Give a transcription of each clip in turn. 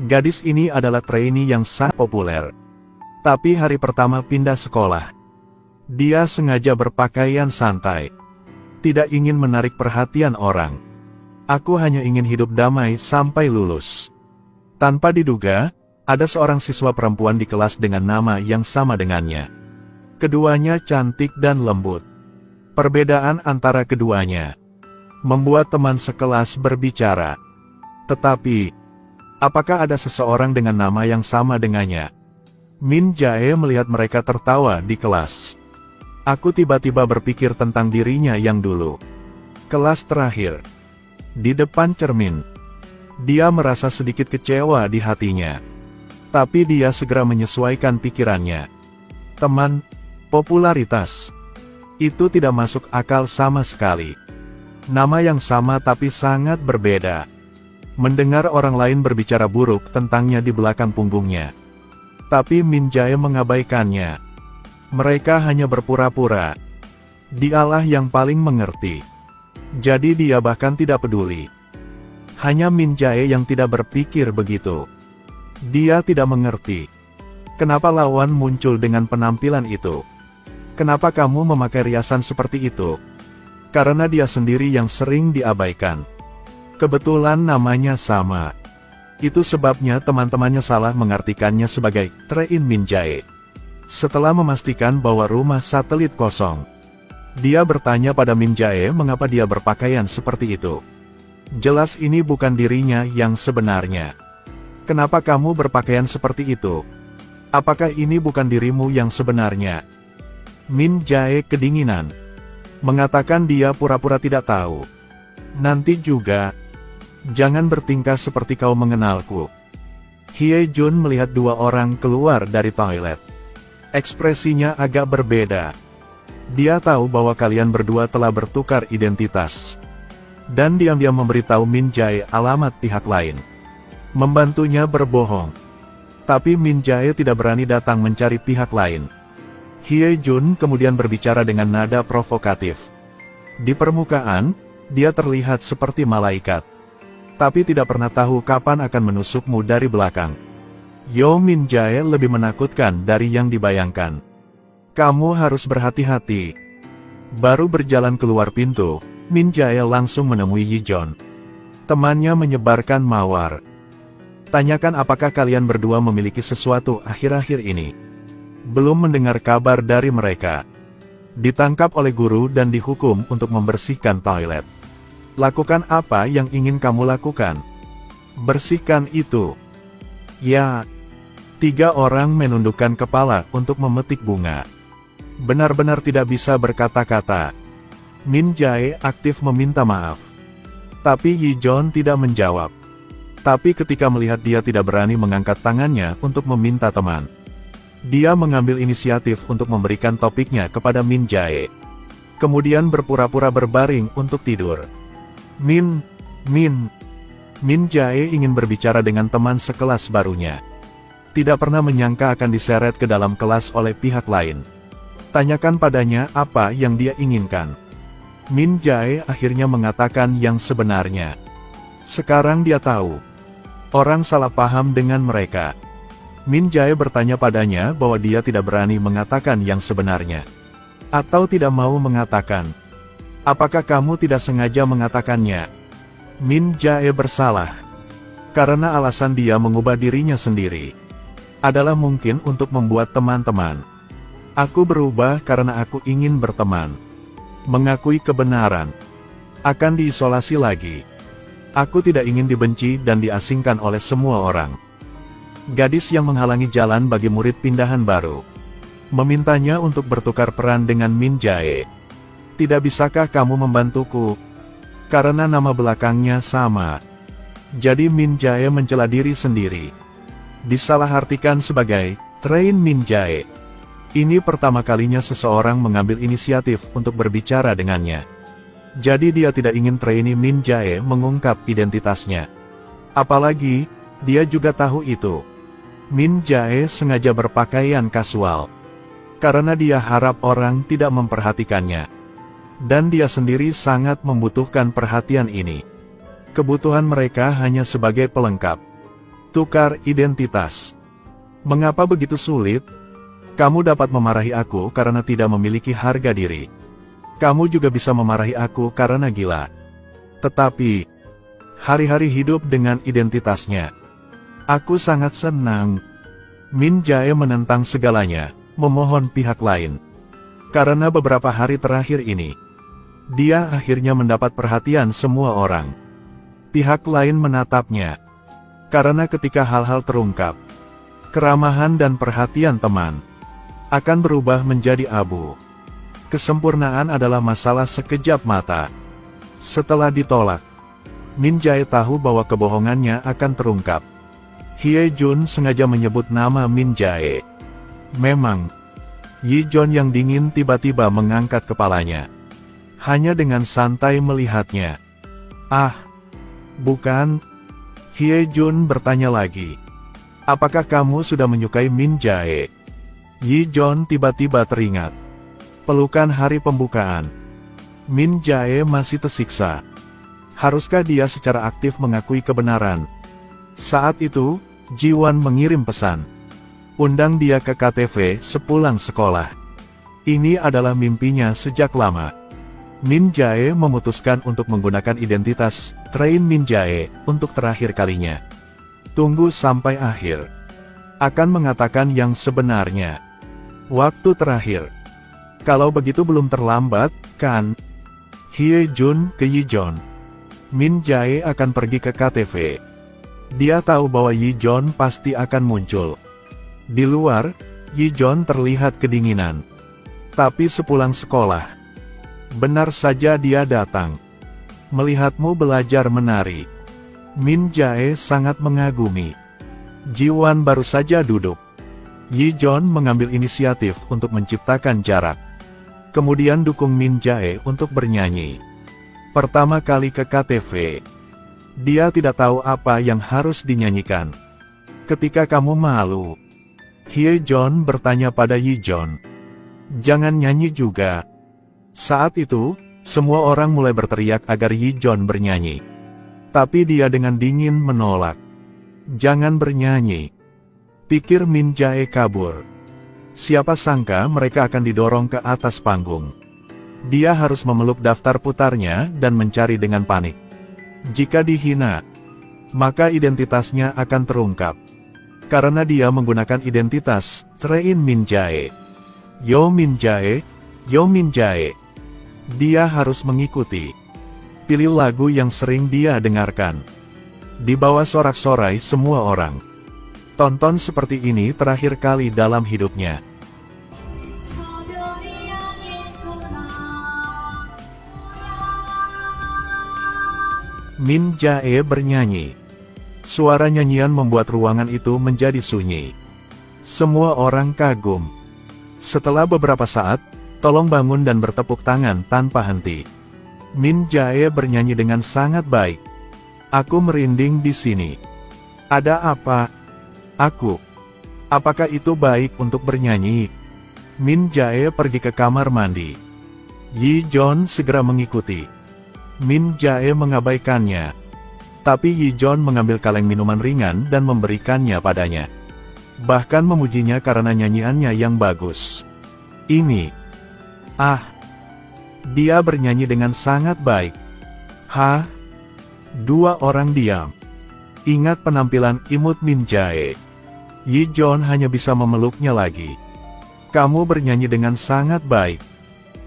Gadis ini adalah trainee yang sangat populer. Tapi hari pertama pindah sekolah, dia sengaja berpakaian santai. Tidak ingin menarik perhatian orang. Aku hanya ingin hidup damai sampai lulus. Tanpa diduga, ada seorang siswa perempuan di kelas dengan nama yang sama dengannya. Keduanya cantik dan lembut. Perbedaan antara keduanya membuat teman sekelas berbicara. Tetapi, apakah ada seseorang dengan nama yang sama dengannya? Min Jae melihat mereka tertawa di kelas. Aku tiba-tiba berpikir tentang dirinya yang dulu. Kelas terakhir. Di depan cermin. Dia merasa sedikit kecewa di hatinya. Tapi dia segera menyesuaikan pikirannya. Teman, popularitas. Itu tidak masuk akal sama sekali. Nama yang sama tapi sangat berbeda. Mendengar orang lain berbicara buruk tentangnya di belakang punggungnya. Tapi Min Jae mengabaikannya. Mereka hanya berpura-pura. Dialah yang paling mengerti. Jadi dia bahkan tidak peduli. Hanya Min Jae yang tidak berpikir begitu. Dia tidak mengerti. Kenapa lawan muncul dengan penampilan itu? Kenapa kamu memakai riasan seperti itu? Karena dia sendiri yang sering diabaikan. Kebetulan namanya sama. Itu sebabnya teman-temannya salah mengartikannya sebagai Train Min Jae. Setelah memastikan bahwa rumah satelit kosong, dia bertanya pada Min Jae mengapa dia berpakaian seperti itu. Jelas ini bukan dirinya yang sebenarnya. Kenapa kamu berpakaian seperti itu? Apakah ini bukan dirimu yang sebenarnya? Min Jae kedinginan. Mengatakan dia pura-pura tidak tahu. Nanti juga. Jangan bertingkah seperti kau mengenalku. Hye Jun melihat dua orang keluar dari toilet. Ekspresinya agak berbeda. Dia tahu bahwa kalian berdua telah bertukar identitas. Dan diam-diam memberitahu Min Jae alamat pihak lain. Membantunya berbohong. Tapi Min Jae tidak berani datang mencari pihak lain. Hye Jun kemudian berbicara dengan nada provokatif. Di permukaan, dia terlihat seperti malaikat. Tapi tidak pernah tahu kapan akan menusukmu dari belakang. Yo Min Jae lebih menakutkan dari yang dibayangkan. Kamu harus berhati-hati. Baru berjalan keluar pintu, Min Jae langsung menemui Yi Jon. Temannya menyebarkan mawar. Tanyakan apakah kalian berdua memiliki sesuatu akhir-akhir ini. Belum mendengar kabar dari mereka. Ditangkap oleh guru dan dihukum untuk membersihkan toilet. Lakukan apa yang ingin kamu lakukan. Bersihkan itu. Ya. 3 orang menundukkan kepala untuk memetik bunga. Benar-benar tidak bisa berkata-kata. Min Jae aktif meminta maaf. Tapi Yi Jon tidak menjawab. Tapi ketika melihat dia tidak berani mengangkat tangannya untuk meminta teman, dia mengambil inisiatif untuk memberikan topiknya kepada Min Jae. Kemudian berpura-pura berbaring untuk tidur. Min Jae ingin berbicara dengan teman sekelas barunya. Tidak pernah menyangka akan diseret ke dalam kelas oleh pihak lain. Tanyakan padanya apa yang dia inginkan. Min Jae akhirnya mengatakan yang sebenarnya. Sekarang dia tahu. Orang salah paham dengan mereka. Min Jae bertanya padanya bahwa dia tidak berani mengatakan yang sebenarnya. Atau tidak mau mengatakan. Apakah kamu tidak sengaja mengatakannya? Min Jae bersalah. Karena alasan dia mengubah dirinya sendiri. Adalah mungkin untuk membuat teman-teman. Aku berubah karena aku ingin berteman. Mengakui kebenaran. Akan diisolasi lagi. Aku tidak ingin dibenci dan diasingkan oleh semua orang. Gadis yang menghalangi jalan bagi murid pindahan baru. Memintanya untuk bertukar peran dengan Min Jae. Tidak bisakah kamu membantuku? Karena nama belakangnya sama. Jadi Min Jae mencela diri sendiri. Disalahartikan sebagai Train Min Jae. Ini pertama kalinya seseorang mengambil inisiatif untuk berbicara dengannya. Jadi dia tidak ingin trainee Min Jae mengungkap identitasnya. Apalagi, dia juga tahu itu. Min Jae sengaja berpakaian kasual. Karena dia harap orang tidak memperhatikannya. Dan dia sendiri sangat membutuhkan perhatian ini. Kebutuhan mereka hanya sebagai pelengkap. Tukar identitas. Mengapa begitu sulit? Kamu dapat memarahi aku karena tidak memiliki harga diri. Kamu juga bisa memarahi aku karena gila. Tetapi, hari-hari hidup dengan identitasnya. Aku sangat senang. Min Jae menentang segalanya, memohon pihak lain. Karena beberapa hari terakhir ini, dia akhirnya mendapat perhatian semua orang. Pihak lain menatapnya. Karena ketika hal-hal terungkap, keramahan dan perhatian teman akan berubah menjadi abu. Kesempurnaan adalah masalah sekejap mata. Setelah ditolak, Min Jae tahu bahwa kebohongannya akan terungkap. Hye Jun sengaja menyebut nama Min Jae. Memang, Yi Jon yang dingin tiba-tiba mengangkat kepalanya. Hanya dengan santai melihatnya. Ah, bukan. Hye Jun bertanya lagi. Apakah kamu sudah menyukai Min Jae? Yi Jon tiba-tiba teringat. Pelukan hari pembukaan. Min Jae masih tersiksa. Haruskah dia secara aktif mengakui kebenaran? Saat itu, Ji Won mengirim pesan. Undang dia ke KTV sepulang sekolah. Ini adalah mimpinya sejak lama. Min Jae memutuskan untuk menggunakan identitas Train Min Jae untuk terakhir kalinya. Tunggu sampai akhir. Akan mengatakan yang sebenarnya. Waktu terakhir. Kalau begitu belum terlambat, kan? Hye Jun ke Yi Jon. Min Jae akan pergi ke KTV. Dia tahu bahwa Yi Jon pasti akan muncul. Di luar, Yi Jon terlihat kedinginan. Tapi sepulang sekolah, benar saja dia datang. Melihatmu belajar menari. Min Jae sangat mengagumi. Ji Won baru saja duduk. Yi Jon mengambil inisiatif untuk menciptakan jarak. Kemudian dukung Min Jae untuk bernyanyi. Pertama kali ke KTV, dia tidak tahu apa yang harus dinyanyikan. Ketika kamu malu, Hye Jon bertanya pada Yi Jon. Jangan nyanyi juga. Saat itu, semua orang mulai berteriak agar Yi Jon bernyanyi. Tapi dia dengan dingin menolak. Jangan bernyanyi. Pikir Min Jae kabur. Siapa sangka mereka akan didorong ke atas panggung. Dia harus memeluk daftar putarnya dan mencari dengan panik. Jika dihina, maka identitasnya akan terungkap. Karena dia menggunakan identitas Train Min Jae. Yo Min Jae, Yo Min Jae. Dia harus mengikuti. Pilih lagu yang sering dia dengarkan. Di bawah sorak-sorai semua orang. Tonton seperti ini terakhir kali dalam hidupnya. Min Jae bernyanyi. Suara nyanyian membuat ruangan itu menjadi sunyi. Semua orang kagum. Setelah beberapa saat, tolong bangun dan bertepuk tangan tanpa henti. Min Jae bernyanyi dengan sangat baik. Aku merinding di sini. Ada apa? Aku. Apakah itu baik untuk bernyanyi? Min Jae pergi ke kamar mandi. Yi Jon segera mengikuti. Min Jae mengabaikannya. Tapi Yi Jon mengambil kaleng minuman ringan dan memberikannya padanya. Bahkan memujinya karena nyanyiannya yang bagus. Ini. Ah. Dia bernyanyi dengan sangat baik. Hah? Dua orang diam. Ingat penampilan imut Min Jae. Yi Jon hanya bisa memeluknya lagi. Kamu bernyanyi dengan sangat baik.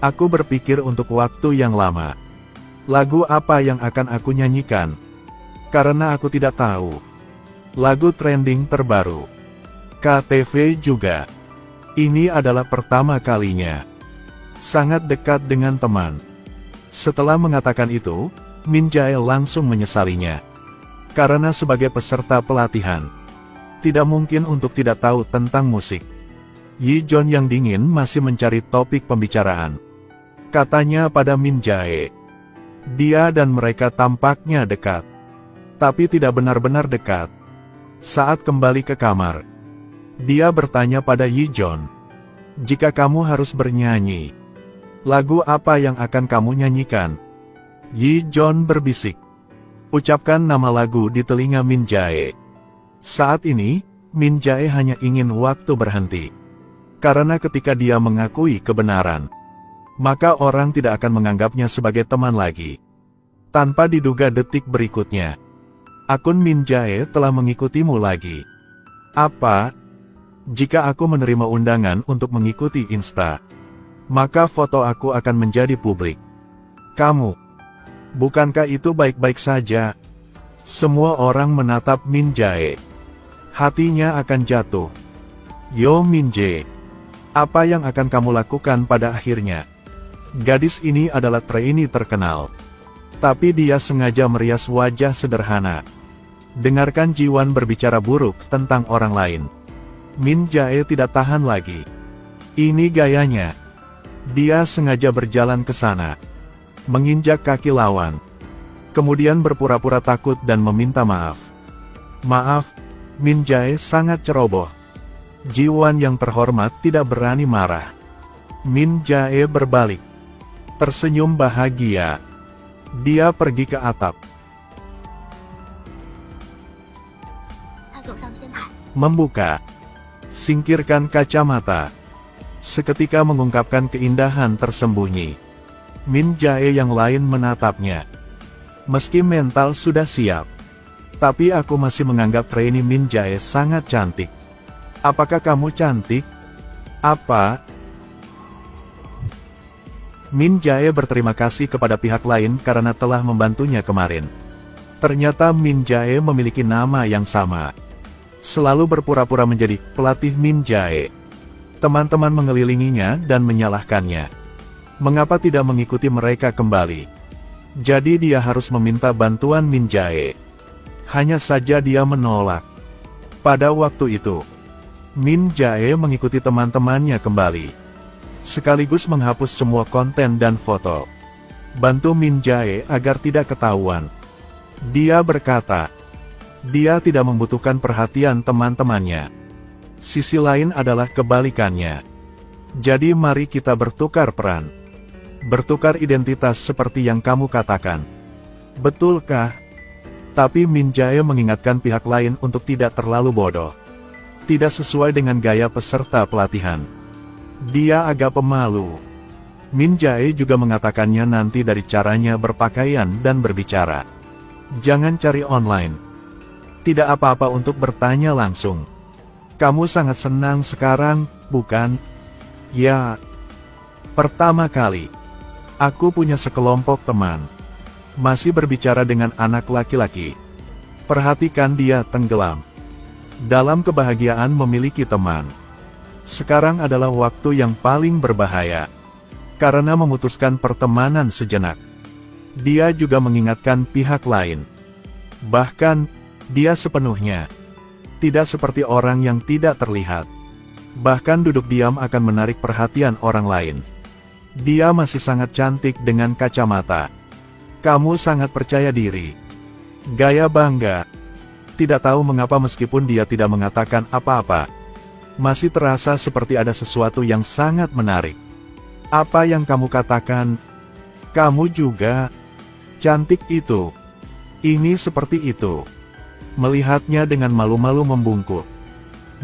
Aku berpikir untuk waktu yang lama. Lagu apa yang akan aku nyanyikan? Karena aku tidak tahu. Lagu trending terbaru. KTV juga. Ini adalah pertama kalinya. Sangat dekat dengan teman. Setelah mengatakan itu, Min Jae langsung menyesalinya. Karena sebagai peserta pelatihan, tidak mungkin untuk tidak tahu tentang musik. Yi Jon yang dingin masih mencari topik pembicaraan. Katanya pada Min Jae. Dia dan mereka tampaknya dekat. Tapi tidak benar-benar dekat. Saat kembali ke kamar, dia bertanya pada Yi Jon. Jika kamu harus bernyanyi, lagu apa yang akan kamu nyanyikan? Yi Jon berbisik. Ucapkan nama lagu di telinga Min Jae. Saat ini, Min Jae hanya ingin waktu berhenti. Karena ketika dia mengakui kebenaran, maka orang tidak akan menganggapnya sebagai teman lagi. Tanpa diduga detik berikutnya, akun Min Jae telah mengikutimu lagi. Apa? Jika aku menerima undangan untuk mengikuti Insta, maka foto aku akan menjadi publik. Kamu, bukankah itu baik-baik saja? Semua orang menatap Min Jae. Hatinya akan jatuh. Yo Min Jae, apa yang akan kamu lakukan pada akhirnya? Gadis ini adalah trainee terkenal. Tapi dia sengaja merias wajah sederhana. Dengarkan Jiwan berbicara buruk tentang orang lain. Min Jae tidak tahan lagi. Ini gayanya. Dia sengaja berjalan ke sana, menginjak kaki lawan, kemudian berpura-pura takut dan meminta maaf. Maaf, Min Jae sangat ceroboh. Jiwan yang terhormat tidak berani marah. Min Jae berbalik, tersenyum bahagia. Dia pergi ke atap, membuka, singkirkan kacamata. Seketika mengungkapkan keindahan tersembunyi. Min Jae yang lain menatapnya. Meski mental sudah siap, tapi aku masih menganggap trainee Min Jae sangat cantik. Apakah kamu cantik? Apa? Min Jae berterima kasih kepada pihak lain karena telah membantunya kemarin. Ternyata Min Jae memiliki nama yang sama. Selalu berpura-pura menjadi pelatih Min Jae. Teman-teman mengelilinginya dan menyalahkannya. Mengapa tidak mengikuti mereka kembali? Jadi dia harus meminta bantuan Min Jae. Hanya saja dia menolak. Pada waktu itu, Min Jae mengikuti teman-temannya kembali, sekaligus menghapus semua konten dan foto. Bantu Min Jae agar tidak ketahuan. Dia berkata, dia tidak membutuhkan perhatian teman-temannya. Sisi lain adalah kebalikannya. Jadi mari kita bertukar peran. Bertukar identitas seperti yang kamu katakan. Betulkah? Tapi Min Jae mengingatkan pihak lain untuk tidak terlalu bodoh. Tidak sesuai dengan gaya peserta pelatihan. Dia agak pemalu. Min Jae juga mengatakannya nanti dari caranya berpakaian dan berbicara. Jangan cari online. Tidak apa-apa untuk bertanya langsung. Kamu sangat senang sekarang, bukan? Ya. Pertama kali, aku punya sekelompok teman. Masih berbicara dengan anak laki-laki. Perhatikan dia tenggelam. Dalam kebahagiaan memiliki teman. Sekarang adalah waktu yang paling berbahaya. Karena memutuskan pertemanan sejenak. Dia juga mengingatkan pihak lain. Bahkan, dia sepenuhnya tidak seperti orang yang tidak terlihat. Bahkan duduk diam akan menarik perhatian orang lain. Dia masih sangat cantik dengan kacamata. Kamu sangat percaya diri. Gaya bangga. Tidak tahu mengapa meskipun dia tidak mengatakan apa-apa, masih terasa seperti ada sesuatu yang sangat menarik. Apa yang kamu katakan? Kamu juga cantik itu. Ini seperti itu. Melihatnya dengan malu-malu membungkuk.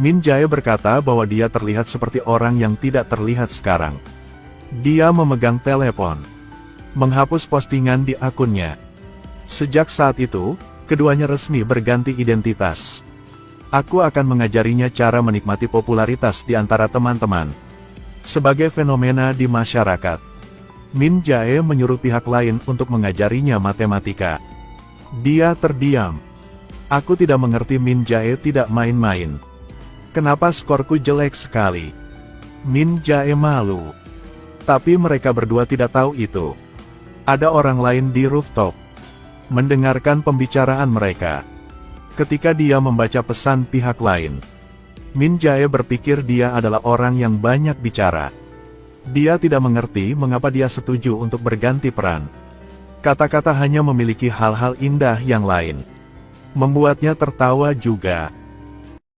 Min Jae berkata bahwa dia terlihat seperti orang yang tidak terlihat sekarang. Dia memegang telepon, menghapus postingan di akunnya. Sejak saat itu, keduanya resmi berganti identitas. Aku akan mengajarinya cara menikmati popularitas di antara teman-teman. Sebagai fenomena di masyarakat, Min Jae menyuruh pihak lain untuk mengajarinya matematika. Dia terdiam. Aku tidak mengerti. Min Jae tidak main-main. Kenapa skorku jelek sekali? Min Jae malu. Tapi mereka berdua tidak tahu itu. Ada orang lain di rooftop, mendengarkan pembicaraan mereka. Ketika dia membaca pesan pihak lain, Min Jae berpikir dia adalah orang yang banyak bicara. Dia tidak mengerti mengapa dia setuju untuk berganti peran. Kata-kata hanya memiliki hal-hal indah yang lain. Membuatnya tertawa juga.